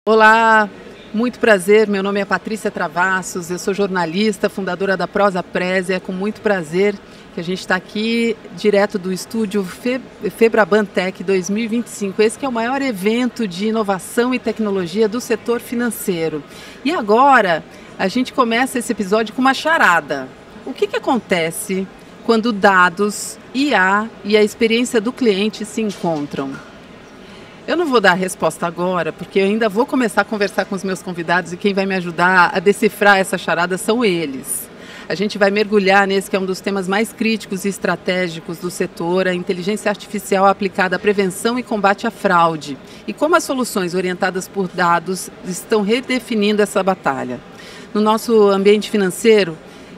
Olá, muito prazer. Meu nome é Patrícia Travassos, eu sou jornalista, fundadora da Prosapress. É com muito prazer que a gente está aqui direto do estúdio Febraban Tech 2025. Esse que é o maior evento de inovação e tecnologia do setor financeiro. E agora a gente começa esse episódio com uma charada. O que acontece quando dados, IA e a experiência do cliente se encontram? Eu não vou dar a resposta agora, porque eu ainda vou começar a conversar com os meus convidados e quem vai me ajudar a decifrar essa charada são eles. A gente vai mergulhar nesse que é um dos temas mais críticos e estratégicos do setor, a inteligência artificial aplicada à prevenção e combate à fraude, e como as soluções orientadas por dados estão redefinindo essa batalha. No nosso ambiente financeiro,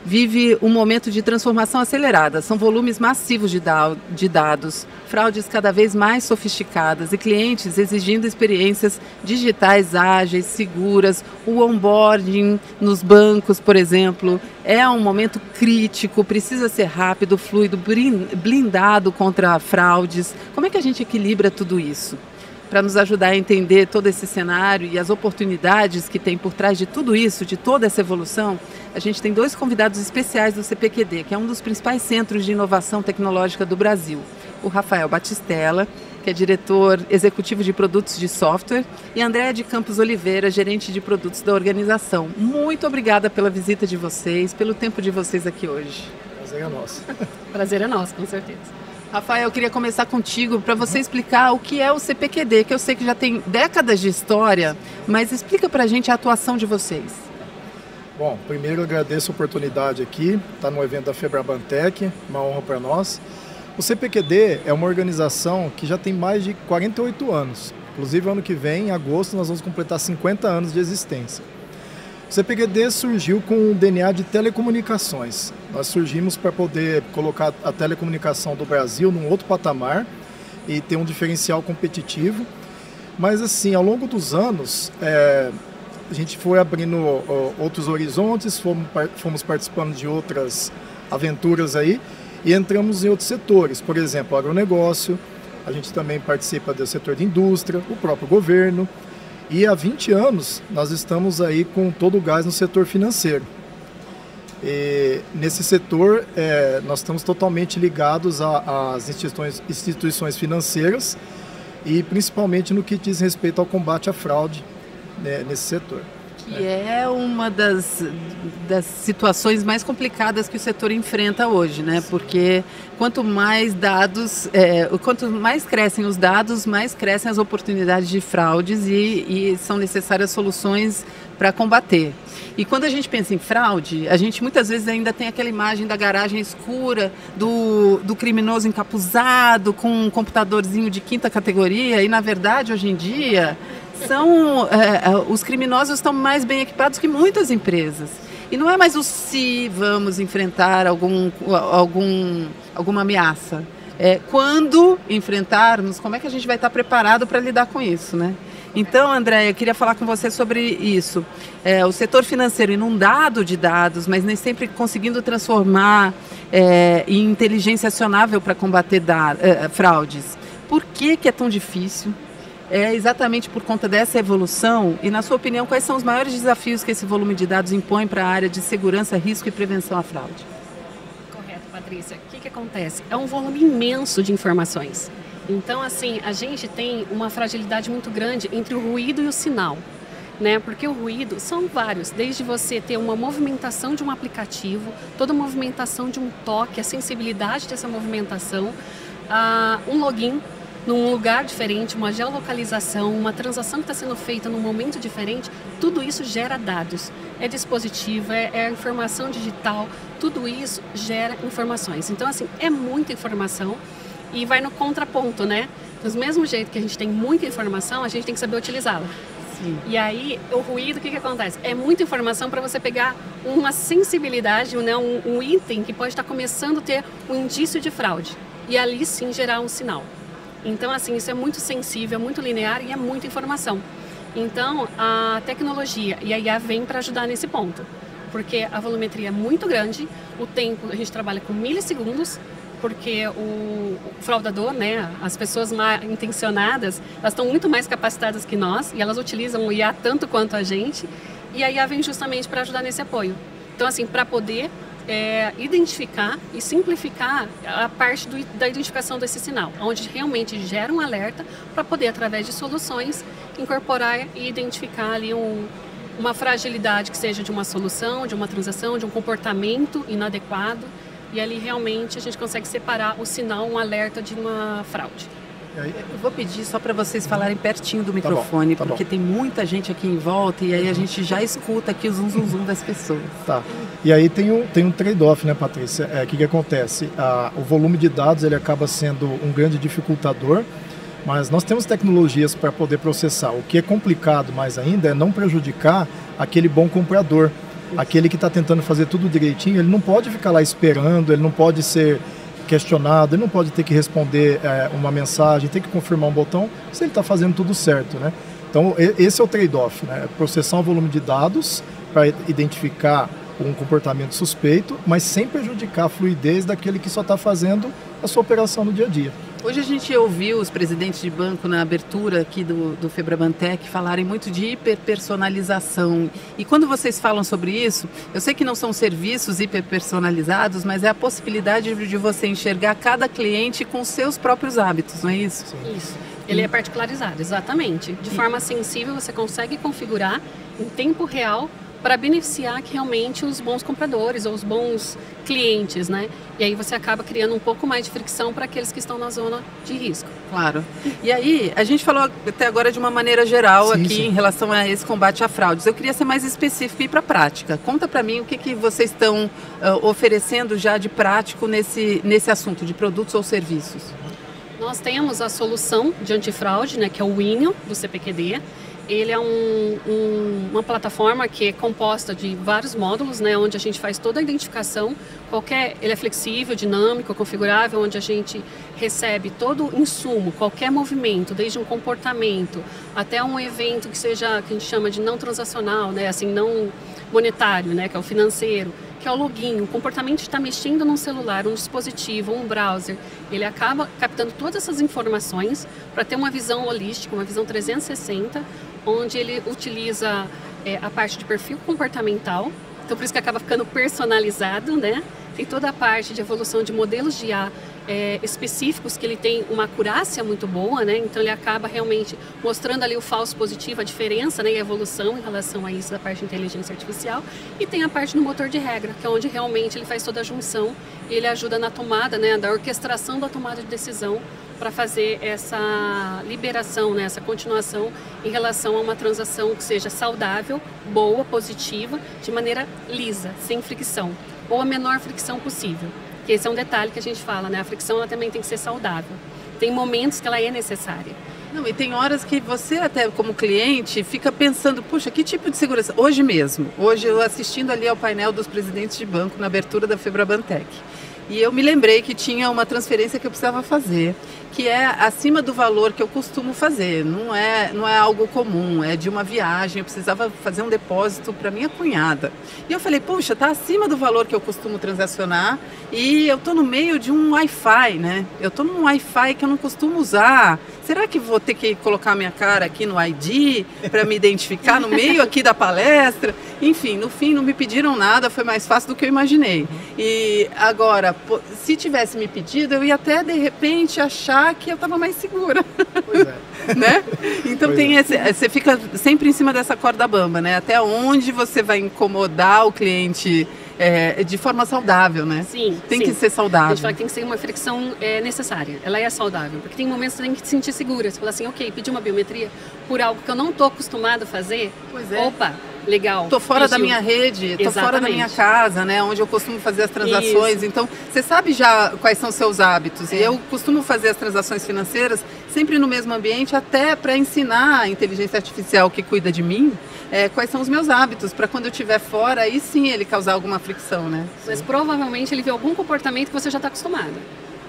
vive um momento de transformação acelerada. São volumes massivos de dados, fraudes cada vez mais sofisticadas e clientes exigindo experiências digitais ágeis, seguras. O onboarding nos bancos, por exemplo, é um momento crítico, precisa ser rápido, fluido, blindado contra fraudes. Como é que a gente equilibra tudo isso? Para nos ajudar a entender todo esse cenário e as oportunidades que tem por trás de tudo isso, de toda essa evolução, a gente tem dois convidados especiais do CPQD, que é um dos principais centros de inovação tecnológica do Brasil. O Rafael Batistella, que é diretor executivo de produtos de software, e a Andréa de Campos Oliveira, gerente de produtos da organização. Muito obrigada pela visita de vocês, pelo tempo de vocês aqui hoje. Prazer é nosso. Prazer é nosso, com certeza. Rafael, eu queria começar contigo para você explicar o que é o CPQD, que eu sei que já tem décadas de história, mas explica para a gente a atuação de vocês. Bom, primeiro eu agradeço a oportunidade aqui, estar no evento da Febraban Tech, uma honra para nós. O CPQD é uma organização que já tem mais de 48 anos. Inclusive, ano que vem, em agosto, nós vamos completar 50 anos de existência. O CPQD surgiu com um DNA de telecomunicações. Nós surgimos para poder colocar a telecomunicação do Brasil num outro patamar e ter um diferencial competitivo. Mas assim, ao longo dos anos, a gente foi abrindo outros horizontes, fomos participando de outras aventuras aí e entramos em outros setores. Por exemplo, agronegócio, a gente também participa do setor de indústria, o próprio governo. E há 20 anos nós estamos aí com todo o gás no setor financeiro. E nesse setor nós estamos totalmente ligados às instituições financeiras e principalmente no que diz respeito ao combate à fraude, né, nesse setor. Que é uma das situações mais complicadas que o setor enfrenta hoje, né? Porque quanto mais dados, quanto mais crescem os dados, mais crescem as oportunidades de fraudes e são necessárias soluções para combater. E quando a gente pensa em fraude, a gente muitas vezes ainda tem aquela imagem da garagem escura, do criminoso encapuzado, com um computadorzinho de quinta categoria, e na verdade, hoje em dia, os criminosos estão mais bem equipados que muitas empresas. E não é mais o se vamos enfrentar alguma ameaça. Quando enfrentarmos, como é que a gente vai estar preparado para lidar com isso, né? Então, Andréa, eu queria falar com você sobre isso. O setor financeiro inundado de dados, mas nem sempre conseguindo transformar em inteligência acionável para combater fraudes. Por que é tão difícil? É exatamente por conta dessa evolução e, na sua opinião, quais são os maiores desafios que esse volume de dados impõe para a área de segurança, risco e prevenção à fraude? Correto, Patrícia. O que acontece? É um volume imenso de informações. Então, assim, a gente tem uma fragilidade muito grande entre o ruído e o sinal, né? Porque o ruído são vários, desde você ter uma movimentação de um aplicativo, toda a movimentação de um toque, a sensibilidade dessa movimentação, um login num lugar diferente, uma geolocalização, uma transação que está sendo feita num momento diferente, tudo isso gera dados. É dispositivo, é informação digital, tudo isso gera informações. Então, assim, é muita informação e vai no contraponto, né? Do mesmo jeito que a gente tem muita informação, a gente tem que saber utilizá-la. Sim. E aí, o ruído, o que acontece? É muita informação para você pegar uma sensibilidade, né? um item que pode estar começando a ter um indício de fraude. E ali sim gerar um sinal. Então, assim, isso é muito sensível, muito linear e é muita informação. Então, a tecnologia e a IA vem para ajudar nesse ponto. Porque a volumetria é muito grande, o tempo, a gente trabalha com milissegundos, porque o fraudador, né, as pessoas mal intencionadas, elas estão muito mais capacitadas que nós e elas utilizam o IA tanto quanto a gente, e a IA vem justamente para ajudar nesse apoio. Então, assim, para poder identificar e simplificar a parte da identificação desse sinal, onde realmente gera um alerta para poder, através de soluções, incorporar e identificar ali uma fragilidade que seja de uma solução, de uma transação, de um comportamento inadequado, e ali realmente a gente consegue separar o sinal, um alerta de uma fraude. Eu vou pedir só para vocês falarem pertinho do microfone, tá porque tem muita gente aqui em volta e aí a gente já escuta aqui o zum zum zum das pessoas. Tá. E aí tem um trade-off, né, Patrícia? O que acontece? O volume de dados ele acaba sendo um grande dificultador, mas nós temos tecnologias para poder processar. O que é complicado mais ainda é não prejudicar aquele bom comprador, aquele que está tentando fazer tudo direitinho. Ele não pode ficar lá esperando, ele não pode ser questionado, ele não pode ter que responder uma mensagem, ter que confirmar um botão, se ele está fazendo tudo certo, né? Então, esse é o trade-off, né? Processar um volume de dados para identificar um comportamento suspeito, mas sem prejudicar a fluidez daquele que só está fazendo a sua operação no dia a dia. Hoje a gente ouviu os presidentes de banco na abertura aqui do Febrabantec falarem muito de hiperpersonalização. E quando vocês falam sobre isso, eu sei que não são serviços hiperpersonalizados, mas é a possibilidade de você enxergar cada cliente com seus próprios hábitos, não é isso? Sim. Isso. Ele é particularizado, exatamente. De forma sensível, você consegue configurar em tempo real para beneficiar realmente os bons compradores ou os bons clientes, né? E aí você acaba criando um pouco mais de fricção para aqueles que estão na zona de risco. Claro. E aí, a gente falou até agora de uma maneira geral em relação a esse combate a fraudes. Eu queria ser mais específico e ir para a prática. Conta para mim o que vocês estão oferecendo já de prático nesse assunto de produtos ou serviços. Nós temos a solução de antifraude, né, que é o Winio, do CPQD. Ele é uma plataforma que é composta de vários módulos, né, onde a gente faz toda a identificação. Ele é flexível, dinâmico, configurável, onde a gente recebe todo o insumo, qualquer movimento, desde um comportamento até um evento que seja, que a gente chama de não transacional, né, assim, não monetário, né, que é o financeiro, que é o login, o comportamento de estar mexendo num celular, um dispositivo, um browser. Ele acaba captando todas essas informações para ter uma visão holística, uma visão 360, onde ele utiliza a parte de perfil comportamental, então por isso que acaba ficando personalizado, né? Tem toda a parte de evolução de modelos de IA específicos, que ele tem uma acurácia muito boa, né? Então ele acaba realmente mostrando ali o falso positivo, a diferença, né, e a evolução em relação a isso da parte de inteligência artificial. E tem a parte do motor de regra, que é onde realmente ele faz toda a junção e ele ajuda na tomada, né, da orquestração da tomada de decisão para fazer essa liberação, né, essa continuação em relação a uma transação que seja saudável, boa, positiva, de maneira lisa, sem fricção, ou a menor fricção possível. Que esse é um detalhe que a gente fala, né? A fricção ela também tem que ser saudável. Tem momentos que ela é necessária. Não, e tem horas que você até como cliente fica pensando, puxa, que tipo de segurança? Hoje mesmo, eu assistindo ali ao painel dos presidentes de banco na abertura da Febrabantec. E eu me lembrei que tinha uma transferência que eu precisava fazer, que é acima do valor que eu costumo fazer. Não é algo comum, é de uma viagem. Eu precisava fazer um depósito para minha cunhada. E eu falei, puxa, está acima do valor que eu costumo transacionar e eu estou no meio de um Wi-Fi, né? Eu estou num Wi-Fi que eu não costumo usar. Será que vou ter que colocar minha cara aqui no ID para me identificar no meio aqui da palestra? Enfim, no fim não me pediram nada, foi mais fácil do que eu imaginei. E agora, se tivesse me pedido, eu ia até de repente achar que eu estava mais segura. Pois é. Né? Então você fica sempre em cima dessa corda bamba, né? Até onde você vai incomodar o cliente de forma saudável, né? Sim. Tem que ser saudável. A gente fala que tem que ser uma fricção necessária. Ela é saudável, porque tem momentos que você tem que se sentir segura. Você fala assim, ok, pedir uma biometria por algo que eu não estou acostumado a fazer. Pois é. Opa, legal. Estou fora da minha rede, estou fora da minha casa, né? Onde eu costumo fazer as transações. Isso. Então, você sabe já quais são os seus hábitos. E eu costumo fazer as transações financeiras sempre no mesmo ambiente, até para ensinar a inteligência artificial que cuida de mim quais são os meus hábitos, para quando eu estiver fora, aí sim ele causar alguma fricção, né? Mas provavelmente ele viu algum comportamento que você já está acostumado.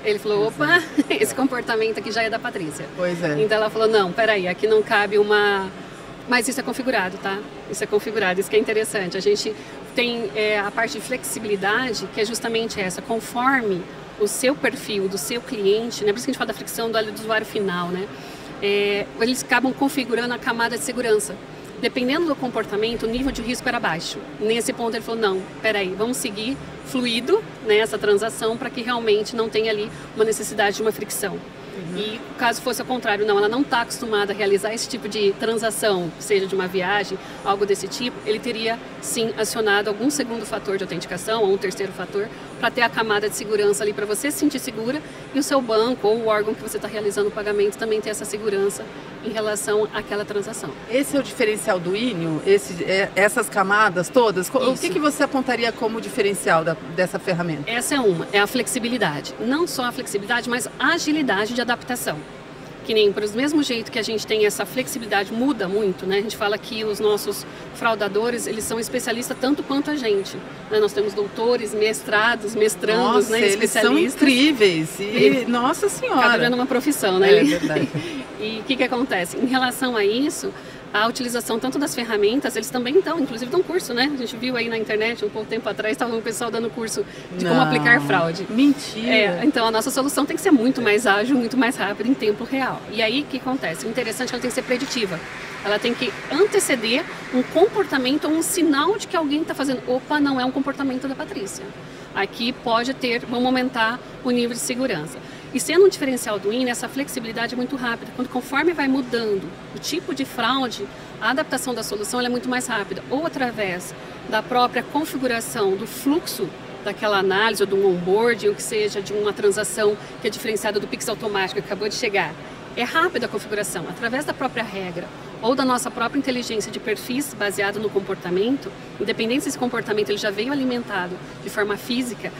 Ele falou, opa, esse comportamento aqui já é da Patrícia. Pois é. Então ela falou, não, peraí, aqui não cabe uma... Mas isso é configurado, tá? Isso é configurado, isso que é interessante. A gente tem a parte de flexibilidade, que é justamente essa, conforme o seu perfil do seu cliente, né? Por isso que a gente fala da fricção do usuário final, né? Eles acabam configurando a camada de segurança. Dependendo do comportamento, o nível de risco era baixo. Nesse ponto ele falou, não, peraí, vamos seguir fluido, né, essa transação para que realmente não tenha ali uma necessidade de uma fricção. E caso fosse ao contrário, não, ela não está acostumada a realizar esse tipo de transação, seja de uma viagem, algo desse tipo, ele teria sim acionado algum segundo fator de autenticação ou um terceiro fator para ter a camada de segurança ali para você se sentir segura e o seu banco ou o órgão que você está realizando o pagamento também ter essa segurança em relação àquela transação. Esse é o diferencial do INIO? Essas camadas todas? Isso. O que você apontaria como diferencial dessa ferramenta? Essa é a flexibilidade. Não só a flexibilidade, mas a agilidade de adaptação. Que nem, por mesmo jeito que a gente tem essa flexibilidade, muda muito, né? A gente fala que os nossos fraudadores, eles são especialistas tanto quanto a gente. Né? Nós temos doutores, mestrados, mestrandos, nossa, né? Eles são incríveis. Nossa Senhora! Cada vez uma profissão, né? É verdade. E o que acontece? Em relação a isso, a utilização tanto das ferramentas, eles também inclusive dão curso, né? A gente viu aí na internet, um pouco tempo atrás, estava um pessoal dando curso de como aplicar fraude. Mentira! Então a nossa solução tem que ser muito mais ágil, muito mais rápida em tempo real. E aí o que acontece? O interessante é que ela tem que ser preditiva. Ela tem que anteceder um comportamento ou um sinal de que alguém está fazendo. Opa, não é um comportamento da Patrícia. Aqui vamos aumentar o nível de segurança. E sendo um diferencial do INE, essa flexibilidade é muito rápida. Conforme vai mudando o tipo de fraude, a adaptação da solução é muito mais rápida. Ou através da própria configuração do fluxo daquela análise, ou do onboarding, ou que seja de uma transação que é diferenciada do Pix automático que acabou de chegar. É rápida a configuração, através da própria regra ou da nossa própria inteligência de perfis baseado no comportamento, independente se esse comportamento ele já veio alimentado de forma física,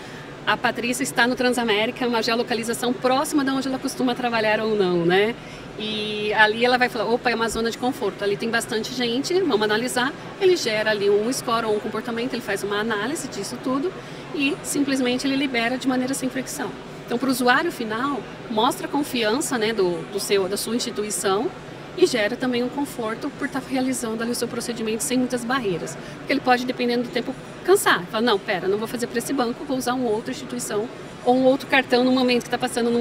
a Patrícia está no Transamérica, uma geolocalização próxima de onde ela costuma trabalhar ou não, né? E ali ela vai falar, opa, é uma zona de conforto, ali tem bastante gente, vamos analisar. Ele gera ali um score ou um comportamento, ele faz uma análise disso tudo e simplesmente ele libera de maneira sem fricção. Então, para o usuário final, mostra a confiança, né, da sua instituição e gera também um conforto por estar realizando ali o seu procedimento sem muitas barreiras. Porque ele pode, dependendo do tempo, cansar. Fala, não, não vou fazer para esse banco, vou usar uma outra instituição ou um outro cartão no momento que está passando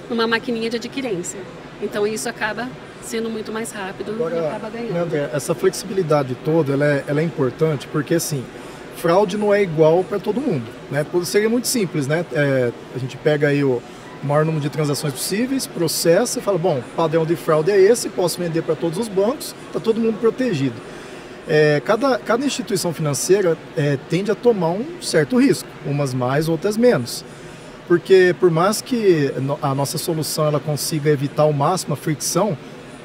numa maquininha de adquirência. Então, isso acaba sendo muito mais rápido. Agora, e acaba ganhando. André, essa flexibilidade toda, ela é importante porque, assim, fraude não é igual para todo mundo, né? Seria muito simples, né? A gente pega aí o maior número de transações possíveis, processa e fala, bom, o padrão de fraude é esse, posso vender para todos os bancos, está todo mundo protegido. Cada instituição financeira tende a tomar um certo risco, umas mais, outras menos. Porque por mais que a nossa solução ela consiga evitar ao máximo a fricção,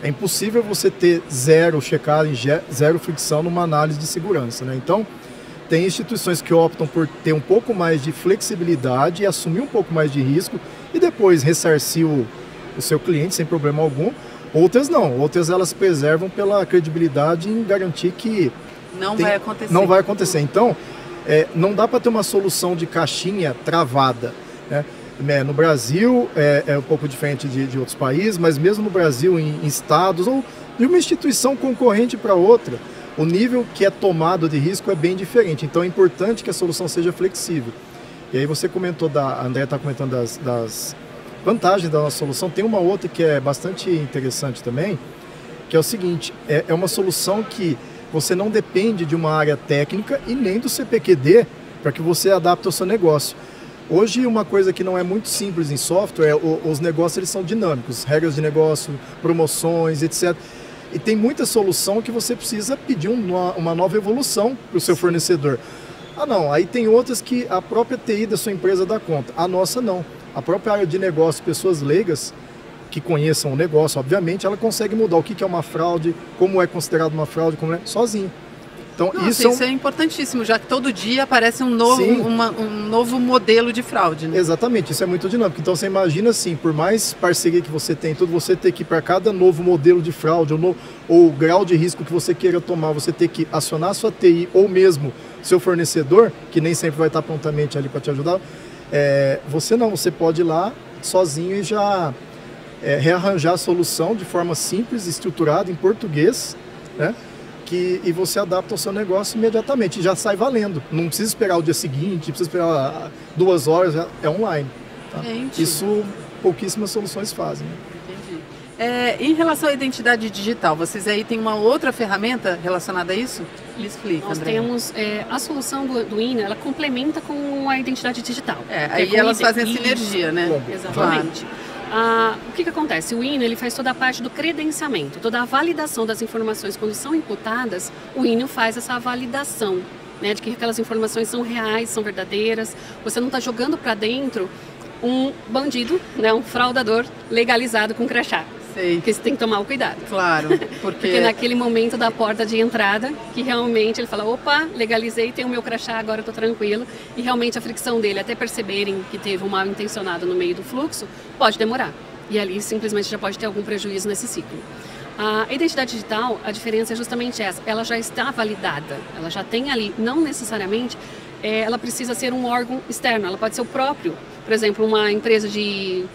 é impossível você ter zero checagem, zero fricção numa análise de segurança, né? Então, tem instituições que optam por ter um pouco mais de flexibilidade e assumir um pouco mais de risco e depois ressarcir o seu cliente sem problema algum. Outras não, outras elas preservam pela credibilidade em garantir que não vai acontecer. Então, não dá para ter uma solução de caixinha travada, né? No Brasil é um pouco diferente de outros países, mas mesmo no Brasil, em estados ou de uma instituição concorrente para outra, o nível que é tomado de risco é bem diferente. Então é importante que a solução seja flexível. E aí você comentou, a André está comentando das vantagens da nossa solução. Tem uma outra que é bastante interessante também, que é o seguinte, é uma solução que você não depende de uma área técnica e nem do CPQD para que você adapte ao seu negócio. Hoje, uma coisa que não é muito simples em software, os negócios eles são dinâmicos, regras de negócio, promoções, etc. E tem muita solução que você precisa pedir uma nova evolução para o seu fornecedor. Não, aí tem outras que a própria TI da sua empresa dá conta. A nossa não. A própria área de negócio, pessoas leigas que conheçam o negócio, obviamente, ela consegue mudar o que é uma fraude, como é considerado uma fraude, como é sozinho. Então, isso é importantíssimo, já que todo dia aparece um novo modelo de fraude, né? Exatamente, isso é muito dinâmico. Então você imagina assim, por mais parceria que você tem, você ter que ir para cada novo modelo de fraude ou grau de risco que você queira tomar, você ter que acionar a sua TI ou mesmo seu fornecedor, que nem sempre vai estar prontamente ali para te ajudar, você pode ir lá sozinho e já rearranjar a solução de forma simples, estruturada, em português, né? E você adapta ao seu negócio imediatamente, já sai valendo. Não precisa esperar o dia seguinte, precisa esperar 2 horas, é online. Tá? Isso pouquíssimas soluções fazem. Né? Em relação à identidade digital, vocês aí têm uma outra ferramenta relacionada a isso? Me explica, Nós temos a solução do INA, ela complementa com a identidade digital. Aí elas fazem a sinergia, né? Exatamente. O que acontece? O INA ele faz toda a parte do credenciamento, toda a validação das informações quando são imputadas, o INA faz essa validação, né, de que aquelas informações são reais, são verdadeiras. Você não está jogando para dentro um bandido, né, um fraudador legalizado com crachá. Porque você tem que tomar o cuidado. Claro. Porque naquele momento da porta de entrada, que realmente ele fala, opa, legalizei, tenho o meu crachá, agora estou tranquilo. E realmente a fricção dele, até perceberem que teve um mal intencionado no meio do fluxo, pode demorar. E ali simplesmente já pode ter algum prejuízo nesse ciclo. A identidade digital, a diferença é justamente essa. Ela já está validada. Ela já tem ali, não necessariamente, ela precisa ser um órgão externo. Ela pode ser o próprio. Por exemplo, uma empresa de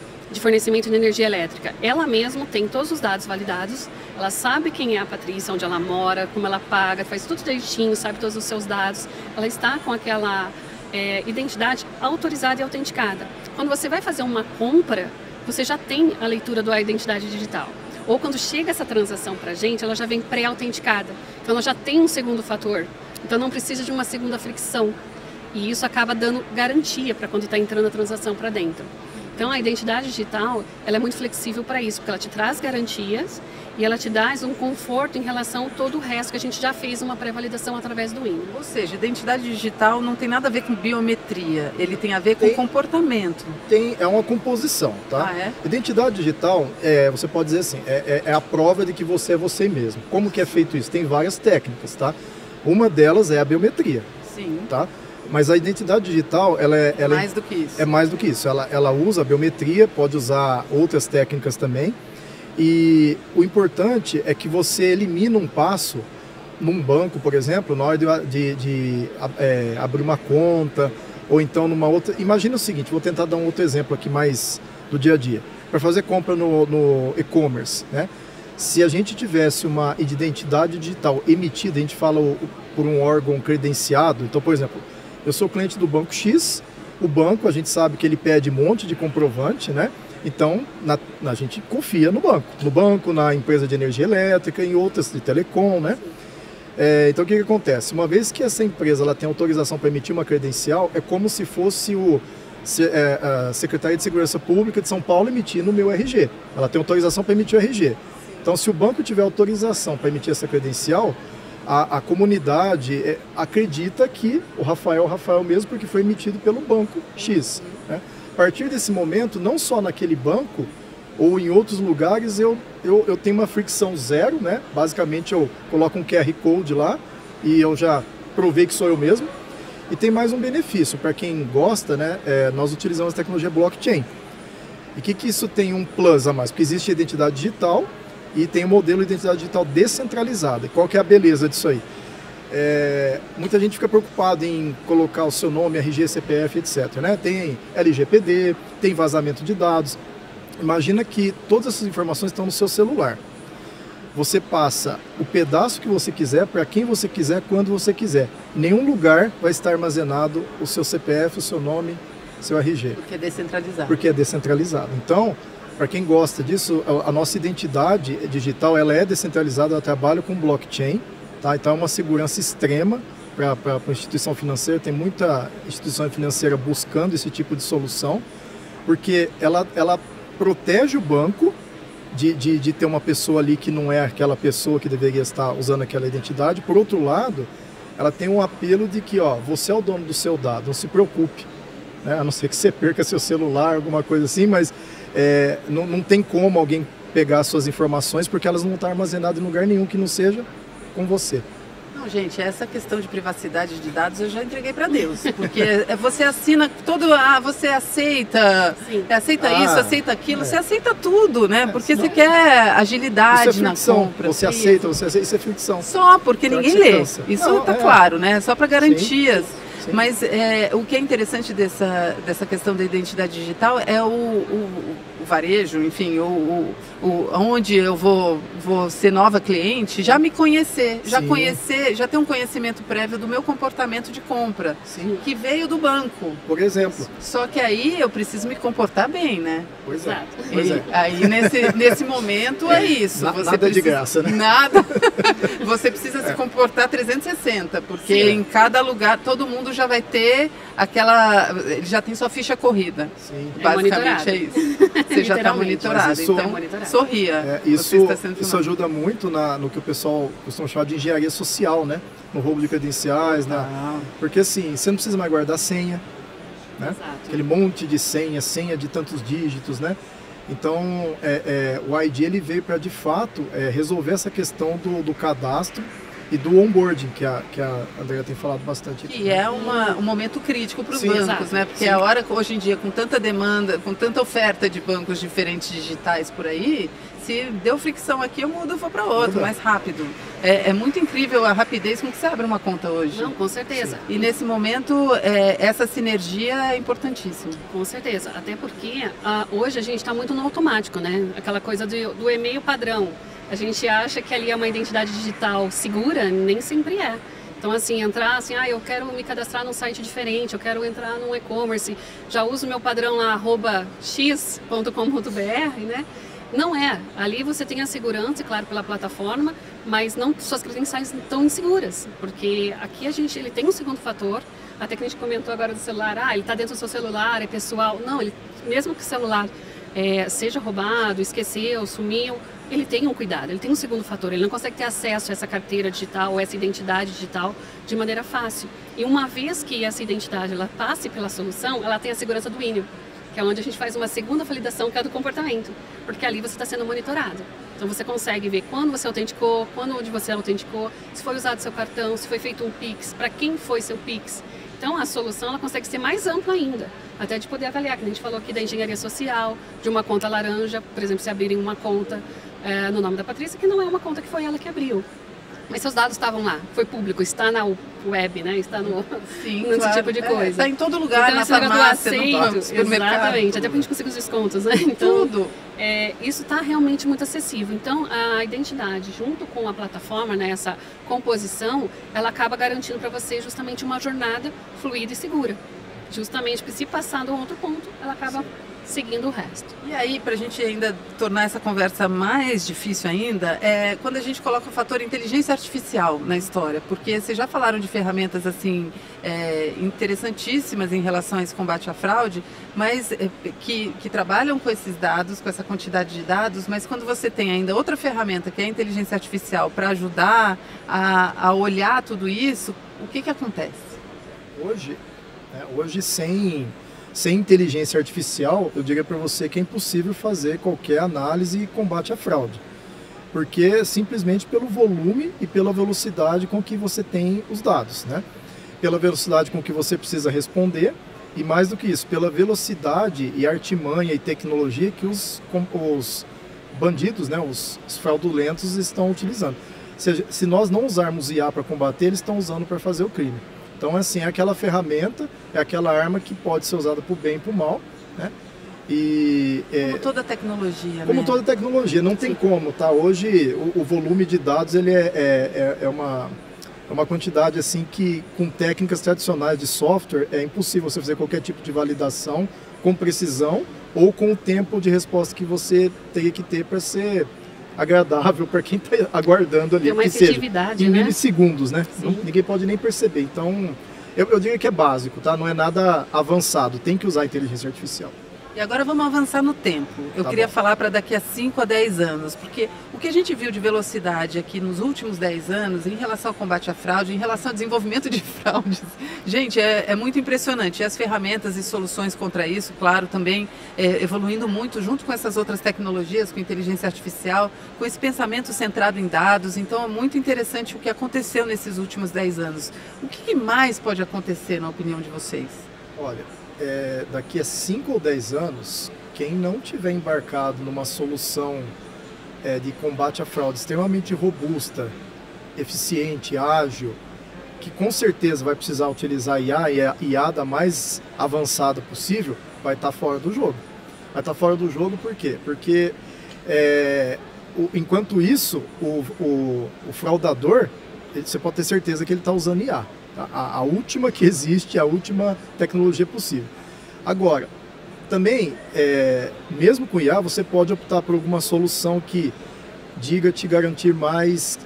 fornecimento de energia elétrica. Ela mesma tem todos os dados validados, ela sabe quem é a Patrícia, onde ela mora, como ela paga, faz tudo direitinho, sabe todos os seus dados. Ela está com aquela identidade autorizada e autenticada. Quando você vai fazer uma compra, você já tem a leitura da identidade digital. Ou quando chega essa transação para a gente, ela já vem pré-autenticada. Então ela já tem um segundo fator. Então não precisa de uma segunda fricção. E isso acaba dando garantia para quando está entrando a transação para dentro. Então, a identidade digital, ela é muito flexível para isso, porque ela te traz garantias e ela te dá um conforto em relação a todo o resto que a gente já fez uma pré-validação através do INA. Ou seja, identidade digital não tem nada a ver com biometria, ele tem a ver com comportamento. É uma composição, tá? Identidade digital, você pode dizer assim, é a prova de que você é você mesmo. Como que é feito isso? Tem várias técnicas, tá? Uma delas é a biometria. Sim. Tá? Mas a identidade digital, ela mais do que isso. É mais do que isso. Ela usa a biometria, pode usar outras técnicas também. E o importante é que você elimina um passo num banco, por exemplo, na hora de abrir uma conta, ou então numa outra... Imagina o seguinte, vou tentar dar um outro exemplo aqui mais do dia a dia. Para fazer compra no e-commerce, né? Se a gente tivesse uma identidade digital emitida, a gente fala por um órgão credenciado, então, por exemplo, eu sou cliente do banco X, o banco, a gente sabe que ele pede um monte de comprovante, né? Então, a gente confia no banco, na empresa de energia elétrica, em outras de telecom, né? Então, o que acontece? Uma vez que essa empresa ela tem autorização para emitir uma credencial, é como se fosse a Secretaria de Segurança Pública de São Paulo emitindo o meu RG. Ela tem autorização para emitir o RG. Então, se o banco tiver autorização para emitir essa credencial, a comunidade acredita que o Rafael mesmo, porque foi emitido pelo banco X. Né? A partir desse momento, não só naquele banco, ou em outros lugares, eu tenho uma fricção zero, né? Basicamente eu coloco um QR Code lá e eu já provei que sou eu mesmo. E tem mais um benefício, para quem gosta, né? Nós utilizamos a tecnologia blockchain. E o que isso tem um plus a mais? Porque existe a identidade digital, e tem o modelo de identidade digital descentralizada. Qual que é a beleza disso aí? Muita gente fica preocupada em colocar o seu nome, RG, CPF, etc. Né? Tem LGPD, tem vazamento de dados. Imagina que todas essas informações estão no seu celular. Você passa o pedaço que você quiser, para quem você quiser, quando você quiser. Em nenhum lugar vai estar armazenado o seu CPF, o seu nome, o seu RG. Porque é descentralizado. Porque é descentralizado. Então, para quem gosta disso, a nossa identidade digital ela é descentralizada, ela trabalha com blockchain, tá? Então é uma segurança extrema para a instituição financeira, tem muita instituição financeira buscando esse tipo de solução, porque ela protege o banco de ter uma pessoa ali que não é aquela pessoa que deveria estar usando aquela identidade. Por outro lado, ela tem um apelo de que você é o dono do seu dado, não se preocupe, né? A não ser que você perca seu celular, alguma coisa assim, mas não tem como alguém pegar suas informações, porque elas não estão armazenadas em lugar nenhum que não seja com você. Não, gente, essa questão de privacidade de dados eu já entreguei para Deus, porque você assina você aceita, isso, aceita aquilo, você aceita tudo, né? Porque você quer agilidade na compra. Você aceita, isso é ficção. Só porque ninguém lê. Isso está claro, né? Só para garantias. Sim. Mas o que é interessante dessa questão da identidade digital é o varejo, enfim, onde eu vou ser nova cliente, já me conhecer, já ter um conhecimento prévio do meu comportamento de compra, que veio do banco. Por exemplo. Só que aí eu preciso me comportar bem, né? Pois é. Aí nesse momento é isso. Nada de graça, né? Nada. Você precisa se comportar 360, porque em cada lugar todo mundo já vai ter ele já tem sua ficha corrida. Sim. Basicamente é isso. Você já está monitorado. Então, sorria. Isso ajuda muito no que o pessoal costuma chamar de engenharia social, né? No roubo de credenciais, né? Porque assim, você não precisa mais guardar senha, né? Aquele monte de senha de tantos dígitos, né? Então, o ID ele veio para, de fato, resolver essa questão do cadastro e do onboarding, que a Andrea tem falado bastante aqui. Que é um momento crítico para os bancos, né? Porque a hora, hoje em dia, com tanta demanda, com tanta oferta de bancos diferentes digitais por aí, se deu fricção aqui, eu mudo e vou para outro, mais rápido. É muito incrível a rapidez com que você abre uma conta hoje. Não, com certeza. E nesse momento, essa sinergia é importantíssima. Com certeza, até porque hoje a gente está muito no automático, né? Aquela coisa do e-mail padrão. A gente acha que ali é uma identidade digital segura, nem sempre é. Então, assim, entrar assim, eu quero me cadastrar num site diferente, eu quero entrar num e-commerce, já uso o meu padrão lá, @x.com.br, né? Não é. Ali você tem a segurança, claro, pela plataforma, mas não suas credenciais estão inseguras, porque aqui ele tem um segundo fator, até que a gente comentou agora do celular, ele está dentro do seu celular, é pessoal. Não, mesmo que o celular seja roubado, esqueceu, sumiu, ele tem um cuidado, ele tem um segundo fator, ele não consegue ter acesso a essa carteira digital, essa identidade digital de maneira fácil. E uma vez que essa identidade ela passe pela solução, ela tem a segurança do INEO, que é onde a gente faz uma segunda validação, que é a do comportamento, porque ali você está sendo monitorado. Então você consegue ver quando você autenticou, onde você autenticou, se foi usado seu cartão, se foi feito um Pix, para quem foi seu Pix. Então a solução ela consegue ser mais ampla ainda, até de poder avaliar, que a gente falou aqui da engenharia social, de uma conta laranja, por exemplo, se abrirem uma conta no nome da Patrícia, que não é uma conta que foi ela que abriu. Mas seus dados estavam lá, foi público, está na web, né? Está nesse tipo de coisa. Está em todo lugar, então, na farmácia, no supermercado. Exatamente, até para a gente conseguir os descontos, né? Então, tudo. Isso está realmente muito acessível. Então, a identidade, junto com a plataforma, né, essa composição, ela acaba garantindo para você justamente uma jornada fluida e segura. Justamente porque se passar do outro ponto, ela acaba seguindo o resto. E aí, para a gente ainda tornar essa conversa mais difícil ainda, quando a gente coloca o fator inteligência artificial na história, porque vocês já falaram de ferramentas assim interessantíssimas em relação a esse combate à fraude, mas que trabalham com esses dados, com essa quantidade de dados, mas quando você tem ainda outra ferramenta, que é a inteligência artificial, para ajudar a olhar tudo isso, o que acontece? Hoje sem inteligência artificial, eu diria para você que é impossível fazer qualquer análise e combate à fraude. Porque simplesmente pelo volume e pela velocidade com que você tem os dados, né? Pela velocidade com que você precisa responder e, mais do que isso, pela velocidade e artimanha e tecnologia que os bandidos, né, os fraudulentos estão utilizando. Se nós não usarmos IA para combater, eles estão usando para fazer o crime. Então, assim, é aquela ferramenta, é aquela arma que pode ser usada para o bem e para o mal, né? Como toda tecnologia, Como toda tecnologia, não tem como, tá? Hoje, o volume de dados, ele é uma quantidade, assim, que com técnicas tradicionais de software, é impossível você fazer qualquer tipo de validação com precisão ou com o tempo de resposta que você teria que ter para ser agradável para quem está aguardando ali. Tem uma efetividade, em milissegundos, né? Ninguém pode nem perceber. Então, eu diria que é básico, tá? Não é nada avançado. Tem que usar a inteligência artificial. E agora vamos avançar no tempo. Eu queria falar para daqui a 5 a 10 anos, porque o que a gente viu de velocidade aqui nos últimos 10 anos, em relação ao combate à fraude, em relação ao desenvolvimento de fraudes, gente, é muito impressionante. E as ferramentas e soluções contra isso, claro, também evoluindo muito junto com essas outras tecnologias, com inteligência artificial, com esse pensamento centrado em dados. Então é muito interessante o que aconteceu nesses últimos 10 anos. O que mais pode acontecer, na opinião de vocês? Olha, daqui a 5 ou 10 anos, quem não tiver embarcado numa solução de combate à fraude extremamente robusta, eficiente, ágil, que com certeza vai precisar utilizar IA e a IA da mais avançada possível, vai estar fora do jogo. Mas está fora do jogo por quê? Porque enquanto isso, o fraudador, você pode ter certeza que ele está usando IA. A última que existe, a última tecnologia possível. Agora, também, mesmo com IA, você pode optar por alguma solução que diga te garantir mais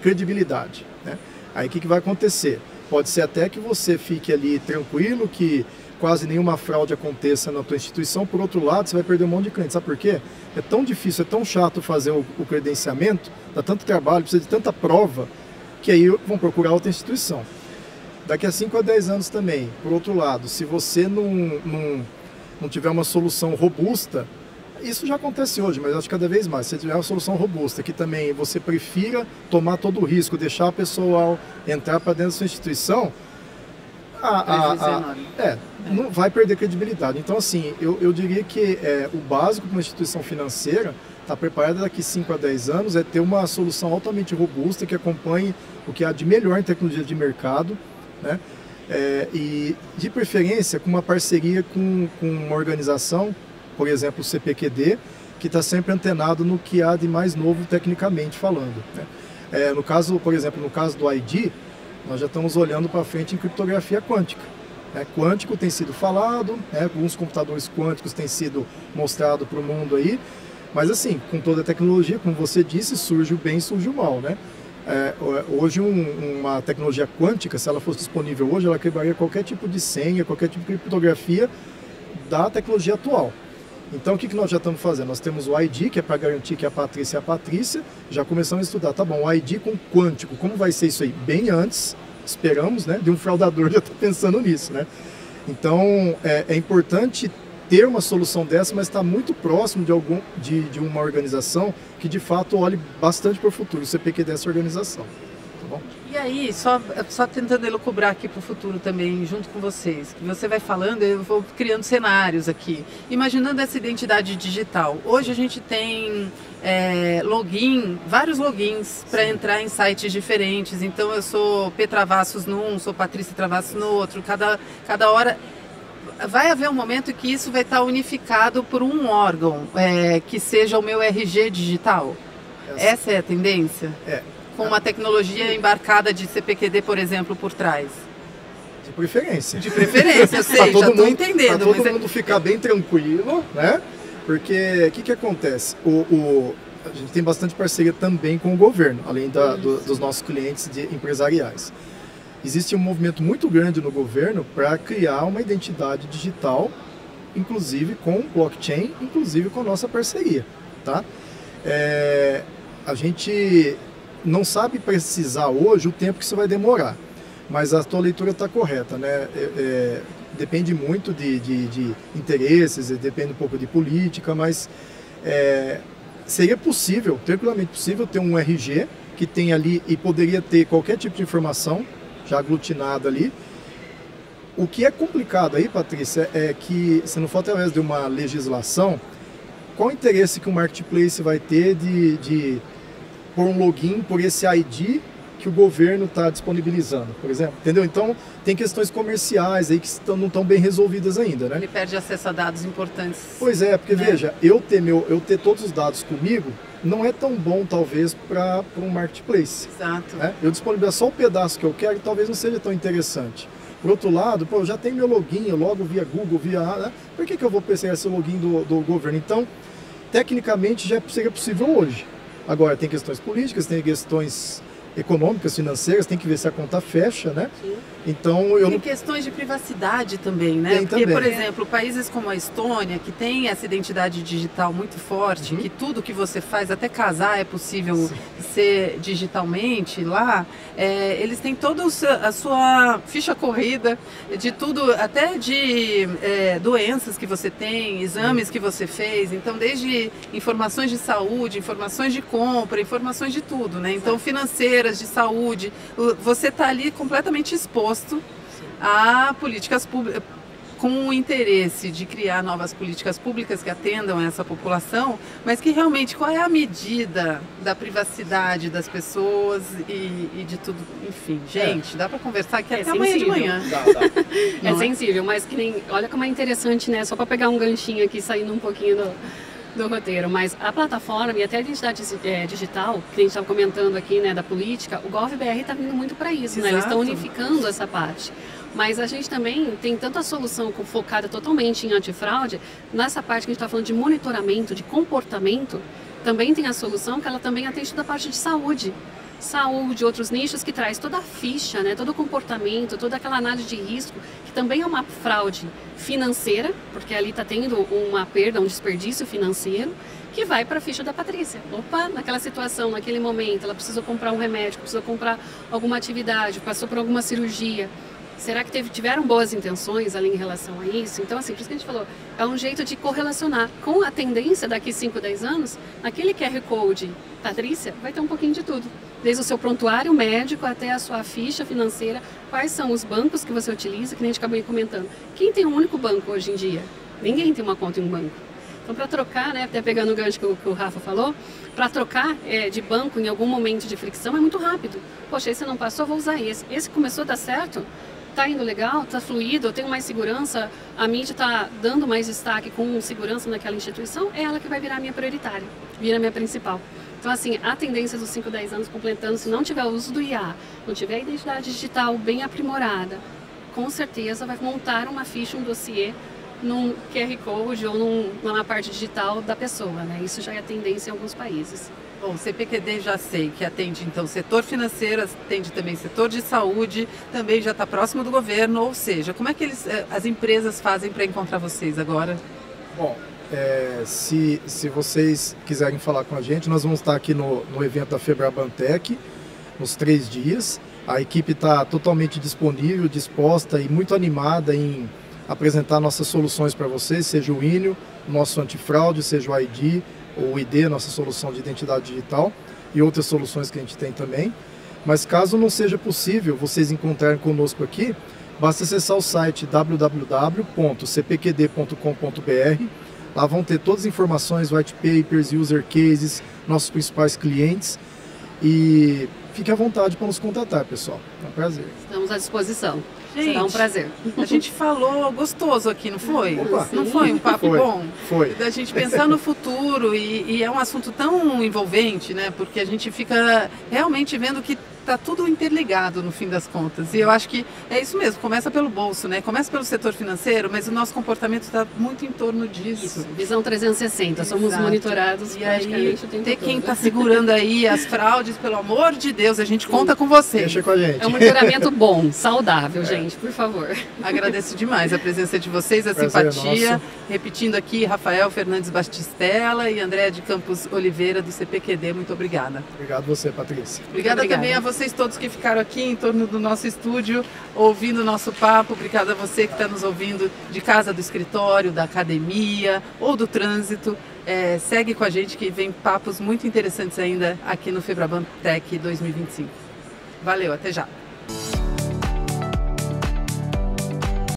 credibilidade, né? Aí o que vai acontecer? Pode ser até que você fique ali tranquilo, que quase nenhuma fraude aconteça na tua instituição. Por outro lado, você vai perder um monte de clientes. Sabe por quê? É tão difícil, é tão chato fazer o credenciamento, dá tanto trabalho, precisa de tanta prova, que aí vão procurar outra instituição. Daqui a 5 a 10 anos também, por outro lado, se você não tiver uma solução robusta, isso já acontece hoje, mas acho que cada vez mais, se tiver uma solução robusta, que também você prefira tomar todo o risco, deixar a pessoa entrar para dentro da sua instituição, não vai perder credibilidade. Então, assim, eu diria que o básico para uma instituição financeira estar preparada daqui 5 a 10 anos é ter uma solução altamente robusta que acompanhe o que há de melhor em tecnologia de mercado, né? E de preferência com uma parceria com uma organização, por exemplo o CPQD, que está sempre antenado no que há de mais novo tecnicamente falando, né? No caso, por exemplo, no caso do ID, nós já estamos olhando para frente em criptografia quântica, né? Quântico tem sido falado, né? Alguns computadores quânticos têm sido mostrados para o mundo aí, mas assim, com toda a tecnologia, como você disse, surge o bem e surge o mal, né? Hoje uma tecnologia quântica, se ela fosse disponível hoje, ela quebraria qualquer tipo de senha, qualquer tipo de criptografia da tecnologia atual. Então o que nós já estamos fazendo? Nós temos o ID, que é para garantir que a Patrícia, já começamos a estudar, tá bom, o ID com quântico, como vai ser isso aí? Bem antes, esperamos, né, de um fraudador já estar pensando nisso, né? Então é importante ter uma solução dessa, mas está muito próximo de uma organização que de fato olhe bastante para o futuro, o CPQD dessa organização. Tá bom? E aí, só tentando elucubrar aqui para o futuro também, junto com vocês, que você vai falando, eu vou criando cenários aqui, imaginando essa identidade digital. Hoje a gente tem vários logins para entrar em sites diferentes, então eu sou P. Travassos num, sou Patrícia Travassos no outro, cada hora. Vai haver um momento que isso vai estar unificado por um órgão, que seja o meu RG digital? Essa é a tendência? Com uma tecnologia embarcada de CPQD, por exemplo, por trás? De preferência. De preferência, eu sei, já estou entendendo. Para todo mundo ficar bem tranquilo, né? Porque o que acontece? A gente tem bastante parceria também com o governo, além dos nossos clientes empresariais. Existe um movimento muito grande no governo para criar uma identidade digital, inclusive com blockchain, inclusive com a nossa parceria, tá? A gente não sabe precisar hoje o tempo que isso vai demorar, mas a tua leitura está correta, né? Depende muito de interesses, depende um pouco de política, mas seria possível, tranquilamente possível, ter um RG que tem ali e poderia ter qualquer tipo de informação já aglutinado ali. O que é complicado aí, Patrícia, é que se não for através de uma legislação, qual o interesse que o marketplace vai ter de pôr um login por esse ID que o governo está disponibilizando, por exemplo, entendeu? Então tem questões comerciais aí que não estão bem resolvidas ainda, né? Ele perde acesso a dados importantes. Pois é, porque veja, eu ter todos os dados comigo não é tão bom, talvez, para um marketplace. Exato. Né? Eu disponibilizar só o pedaço que eu quero, talvez não seja tão interessante. Por outro lado, eu já tenho meu login, eu logo via Google, né? Por que eu vou precisar esse login do governo? Então, tecnicamente, já seria possível hoje. Agora, tem questões políticas, tem questões econômicas, financeiras, tem que ver se a conta fecha, né? Sim. Então, tem questões de privacidade também, né? Porque, por exemplo, países como a Estônia, que tem essa identidade digital muito forte, que tudo que você faz, até casar é possível ser digitalmente lá, eles têm toda a sua ficha corrida de tudo, até de doenças que você tem, exames que você fez, então desde informações de saúde, informações de compra, informações de tudo, né? Então financeiras, de saúde, você está ali completamente exposto a políticas públicas, com o interesse de criar novas políticas públicas que atendam essa população, mas que realmente qual é a medida da privacidade das pessoas e de tudo, enfim, gente, dá para conversar aqui até amanhã de manhã. É sensível, mas que nem, olha como é interessante, né? Só para pegar um ganchinho aqui, saindo um pouquinho do roteiro, mas a plataforma e até a identidade digital, que a gente estava comentando aqui, né, da política, o GovBR está vindo muito para isso, né? Eles estão unificando essa parte. Mas a gente também tem tanta solução focada totalmente em antifraude, nessa parte que a gente está falando de monitoramento, de comportamento, também tem a solução que ela também atende toda a parte de saúde, outros nichos que traz toda a ficha, né, todo o comportamento, toda aquela análise de risco, que também é uma fraude financeira, porque ali está tendo uma perda, um desperdício financeiro, que vai para a ficha da Patrícia. Opa, naquela situação, naquele momento, ela precisou comprar um remédio, precisou comprar alguma atividade, passou por alguma cirurgia. Será que tiveram boas intenções ali em relação a isso? Então, assim, por isso que a gente falou, é um jeito de correlacionar com a tendência daqui 5, 10 anos, naquele QR Code Patrícia, vai ter um pouquinho de tudo. Desde o seu prontuário médico até a sua ficha financeira, quais são os bancos que você utiliza, que nem a gente acabou comentando. Quem tem um único banco hoje em dia? Ninguém tem uma conta em um banco. Então, para trocar, né, até pegando o gancho que o Rafa falou, para trocar de banco em algum momento de fricção é muito rápido. Poxa, esse não passou, vou usar esse. Esse começou a dar certo? Está indo legal, está fluido, eu tenho mais segurança, a mídia está dando mais destaque com segurança naquela instituição, é ela que vai virar a minha prioritária, vira a minha principal. Então, assim, a tendência dos 5, 10 anos completando, se não tiver o uso do IA, não tiver a identidade digital bem aprimorada, com certeza vai montar uma ficha, um dossiê, num QR Code ou numa parte digital da pessoa, né? Isso já é a tendência em alguns países. Bom, o CPQD já sei que atende então setor financeiro, atende também setor de saúde, também já está próximo do governo, ou seja, como é que as empresas fazem para encontrar vocês agora? Bom, se vocês quiserem falar com a gente, nós vamos estar aqui no evento da Febrabantec, nos 3 dias. A equipe está totalmente disponível, disposta e muito animada em apresentar nossas soluções para vocês, seja o INIO, nosso antifraude, seja o ID, ou ID, nossa solução de identidade digital, e outras soluções que a gente tem também. Mas caso não seja possível vocês encontrarem conosco aqui, basta acessar o site www.cpqd.com.br. Lá vão ter todas as informações, white papers, user cases, nossos principais clientes. E fique à vontade para nos contatar, pessoal. É um prazer. Estamos à disposição. Gente, será um prazer. A gente falou gostoso aqui, não foi? Opa, não foi um papo bom? Foi. Da gente pensar no futuro e é um assunto tão envolvente, né? Porque a gente fica realmente vendo que está tudo interligado no fim das contas. E eu acho que é isso mesmo, começa pelo bolso, né? Começa pelo setor financeiro, mas o nosso comportamento está muito em torno disso. Isso, visão 360, somos Exato. Monitorados e aí, praticamente o tempo ter todo. quem está segurando aí as fraudes, pelo amor de Deus, a gente conta com você. Deixa com a gente. É um monitoramento bom, saudável, gente, por favor. Agradeço demais a presença de vocês, a Prazer simpatia. nosso. Repetindo aqui, Rafael Fernandes Batistella e Andréa de Campos Oliveira, do CPQD. Muito obrigada. Obrigado você, Patrícia. Obrigada também a vocês todos que ficaram aqui em torno do nosso estúdio, ouvindo o nosso papo. Obrigada a você que está nos ouvindo de casa, do escritório, da academia ou do trânsito. Segue com a gente que vem papos muito interessantes ainda aqui no Febrabantec 2025. Valeu, até já!